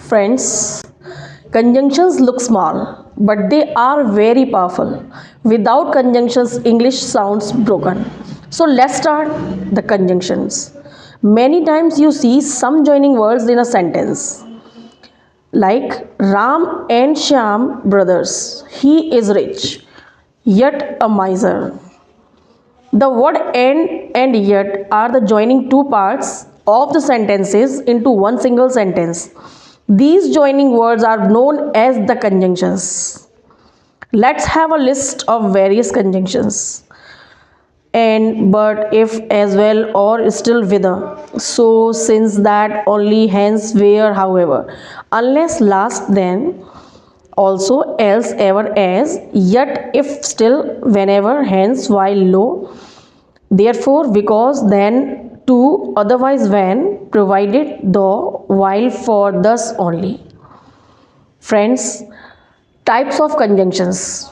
Friends, conjunctions look small, but they are very powerful. Without conjunctions, English sounds broken. So let's start the conjunctions. Many times you see some joining words in a sentence, like Ram and Shyam brothers. He is rich, yet a miser. The word and yet are the joining two parts of the sentences into one single sentence. These joining words are known as the conjunctions. Let's have a list of various conjunctions. And, but, if, as well, or, still, whether. So, since, that, only, hence, where, however. Unless, last, then. Also, else, ever, as. Yet, if, still, whenever, hence, while, lo. Therefore, because, then, to, otherwise, when, provided, though, while, for, thus, only. Friends, types of conjunctions.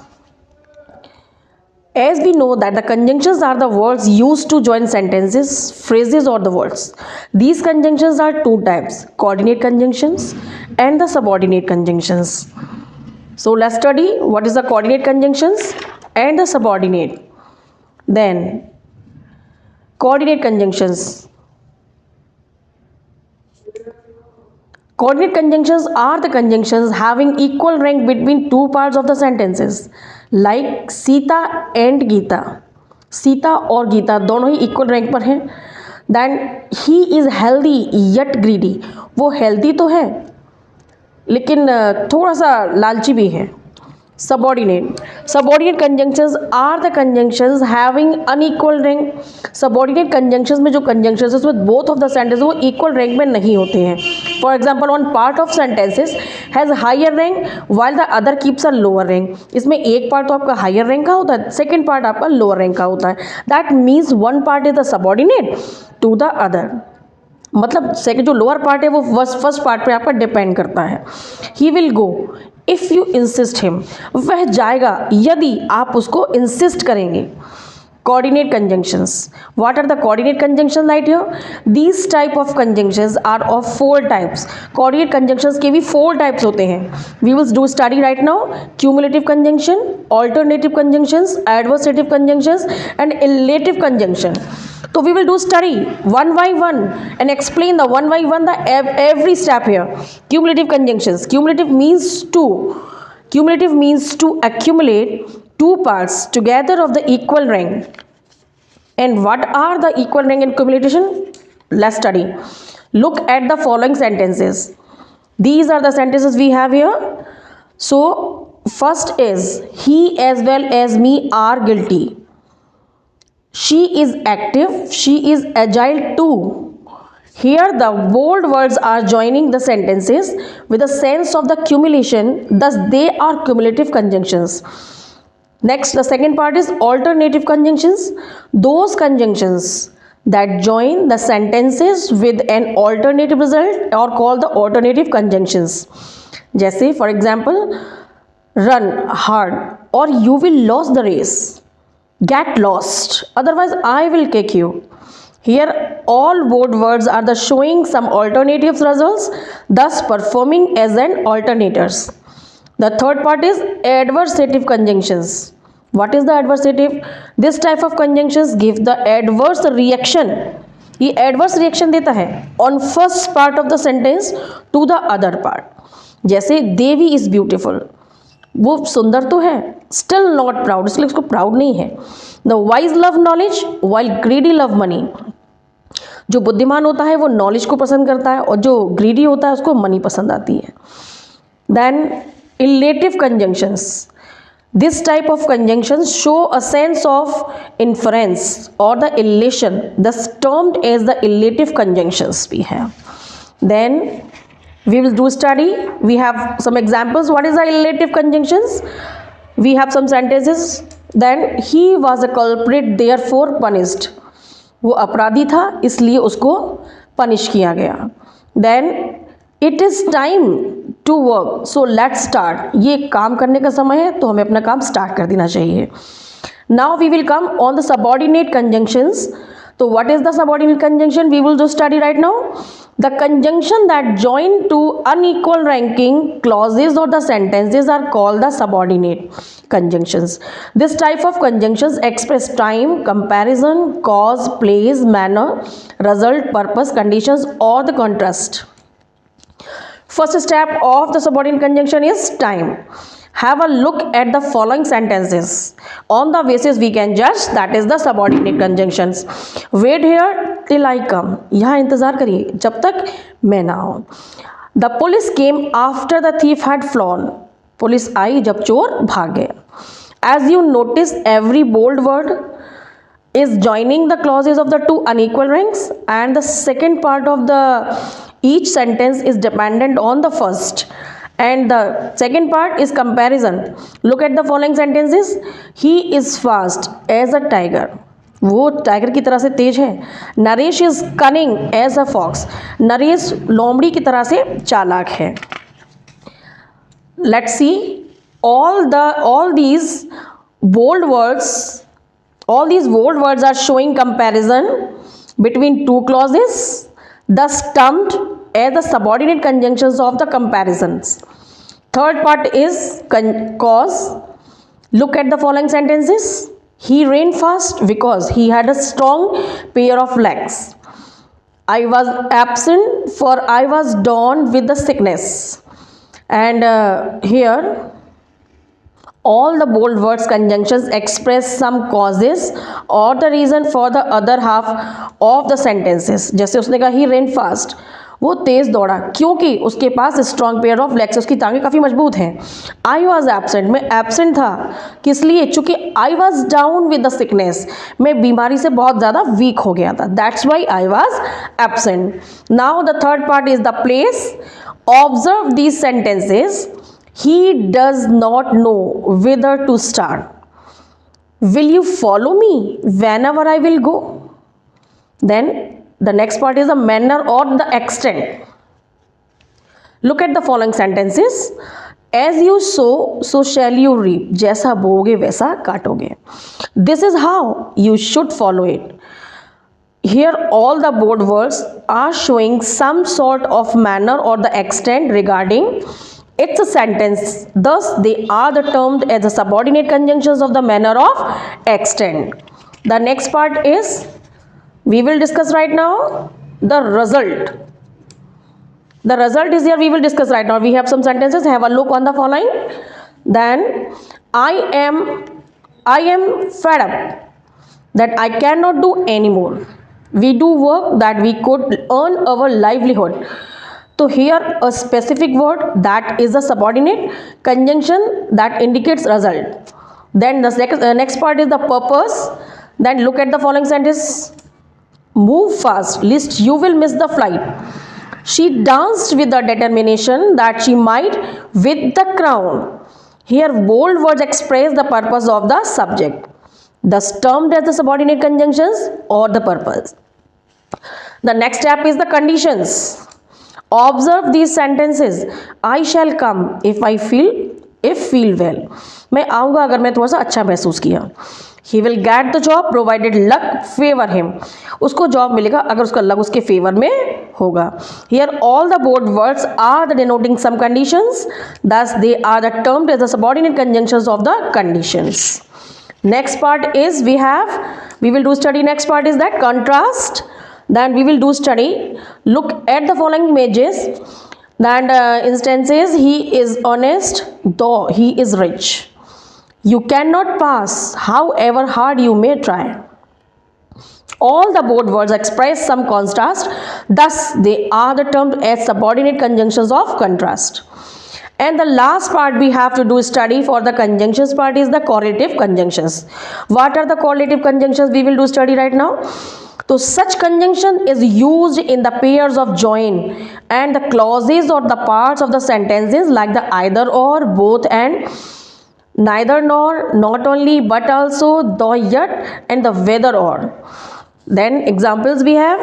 As we know that the conjunctions are the words used to join sentences, phrases or the words. These conjunctions are two types, coordinate conjunctions and the subordinate conjunctions. So let's study what is the coordinate conjunctions and the subordinate. Then coordinate conjunctions. Coordinate conjunctions are the conjunctions having equal rank between two parts of the sentences, like Sita and Geeta. Sita और गीता दोनों ही equal rank पर हैं. Then he is healthy yet greedy. वो healthy तो है लेकिन थोड़ा सा लालची भी है. Subordinate conjunctions are the conjunctions having unequal rank. Subordinate conjunctions में जो कंजंक्शंस है उसमें बोथ ऑफ द सेंटेंस वो इक्वल रैंक में नहीं होते हैं. For example, one part of sentences has higher rank while the other keeps a lower rank. इसमें एक पार्ट तो आपका हायर रैंक का होता है, सेकेंड पार्ट आपका लोअर रैंक का होता है. That means one part is the subordinate to the other. मतलब सेकेंड जो लोअर पार्ट है वो फर्स्ट पार्ट पे आपका डिपेंड करता है. He will go if you insist him. वह जाएगा यदि आप उसको इंसिस्ट करेंगे. Coordinate conjunctions. What are the coordinate conjunction right here? These type of conjunctions are of four types. Coordinate conjunctions के भी फोर टाइप्स होते हैं. We will do study right now cumulative conjunction, alternative conjunctions, adversative conjunctions and illative conjunction. So we will do study one by one and explain the one by one the every step here. Cumulative conjunctions. Cumulative means two. Cumulative means to accumulate two parts together of the equal rank. And what are the equal rank and accumulation? Let's study. Look at the following sentences. These are the sentences we have here. So first is he as well as me are guilty. She is active, she is agile too. Here the bold words are joining the sentences with a sense of the cumulation, thus they are cumulative conjunctions. Next, the second part is alternative conjunctions. Those conjunctions that join the sentences with an alternative result are called the alternative conjunctions. जैसे for example, run hard or you will lose the race. Get lost, otherwise I will kick you. Here all bold words are the showing some alternative results, thus performing as an alternators. The third part is adversative conjunctions. What is the adversative? This type of conjunctions give the adverse reaction. ये adverse reaction देता है on first part of the sentence to the other part. जैसे देवी is beautiful, वो सुंदर तो है, still not proud, इसलिए उसको प्राउड नहीं है. The wise love knowledge while greedy love money. जो बुद्धिमान होता है वो नॉलेज को पसंद करता है और जो ग्रीडी होता है उसको मनी पसंद आती है. Then illative conjunctions. This type of conjunctions show a sense of inference और the illation, thus termed as the illative conjunctions we have. Then we will do study. We have some examples. What is the relative conjunctions? We have some sentences. Then he was a culprit therefore punished. वो अपराधी था इसलिए उसको punish किया गया. Then it is time to work so let's start. ये काम करने का समय है तो हमें अपना काम स्टार्ट कर देना चाहिए. Now we will come on the subordinate conjunctions. So what is the subordinate conjunction? We will just study right now. The conjunction that join two unequal ranking clauses or the sentences are called the subordinate conjunctions. This type of conjunctions express time, comparison, cause, place, manner, result, purpose, conditions, or the contrast. First step of the subordinate conjunction is time. Have a look at the following sentences. On the basis we can judge that is the subordinate conjunctions. Wait here till I come. यहाँ इंतजार करिए जब तक मैं ना आऊँ. The police came after the thief had flown. Police आई जब चोर भाग गए. As you notice, every bold word is joining the clauses of the two unequal ranks, and the second part of the each sentence is dependent on the first, and the second part is comparison. Look at the following sentences. He is fast as a tiger. वो tiger की तरह से तेज है. Naresh is cunning as a fox. Naresh लोमड़ी की तरह से चालाक है. Let's see all these bold words are showing comparison between two clauses, thus termed as the subordinate conjunctions of the comparisons. Third part is cause. Look at the following sentences. He ran fast because he had a strong pair of legs. I was absent for I was down with the sickness. And here all the bold words conjunctions express some causes or the reason for the other half of the sentences. जैसे उसने कहा he ran fast, वो तेज़ दौड़ा क्योंकि उसके पास strong pair of legs, उसकी टांगें काफ़ी मजबूत हैं. आई वॉज एबसेंट, मैं एबसेंट था किस लिए? चूँकि I was down with the sickness, मैं बीमारी से बहुत ज़्यादा वीक हो गया था. That's why I was absent. Now the third part is the place. Observe these sentences. He does not know whither to start. Will you follow me whenever I will go? Then the next part is the manner or the extent. Look at the following sentences. As you sow, so shall you reap. जैसा बोओगे वैसा काटोगे. This is how you should follow it. Here all the bold words are showing some sort of manner or the extent regarding its sentence. Thus they are the termed as the subordinate conjunctions of the manner of extent. The next part is we will discuss right now the result. The result is here we will discuss right now. We have some sentences. Have a look on the following. Then I am fed up that I cannot do anymore. We do work that we could earn our livelihood. So here a specific word that is a subordinate conjunction that indicates result. Then the next part is the purpose. Then look at the following sentence. Move fast lest you will miss the flight. She danced with the determination that she might win the crown. Here bold words express the purpose of the subject, thus termed as the subordinate conjunctions or the purpose. The next step is the conditions. Observe these sentences. I shall come if feel well. मैं आऊँगा अगर मैं थोड़ा सा अच्छा महसूस किया. He will get the job provided luck favor him. उसको जॉब मिलेगा अगर उसका लक उसके फेवर में होगा. Here all the bold words are the denoting some conditions. Thus they are the termed as the subordinate conjunctions of the conditions. Next part is we will do study. Next part is that contrast. Then we will do study. Look at the following images. Then instances. He is honest though he is rich. You cannot pass however hard you may try. All the bold words express some contrast. Thus they are the termed as subordinate conjunctions of contrast. And the last part we have to do study for the conjunctions part is the correlative conjunctions. What are the correlative conjunctions? We will do study right now. So such conjunction is used in the pairs of join and the clauses or the parts of the sentences like the either or, both and, neither nor, not only but also, though yet, and the whether or. Then examples we have.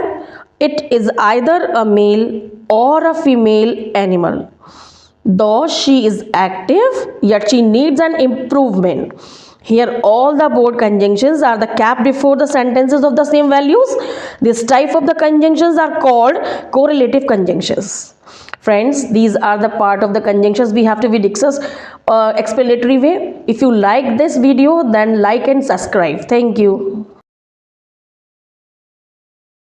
It is either a male or a female animal. Though she is active, yet she needs an improvement. Here all the board conjunctions are the cap before the sentences of the same values. This type of the conjunctions are called correlative conjunctions. Friends, these are the part of the conjunctions we have to be discussed explanatory way. If you like this video, then like and subscribe. Thank you.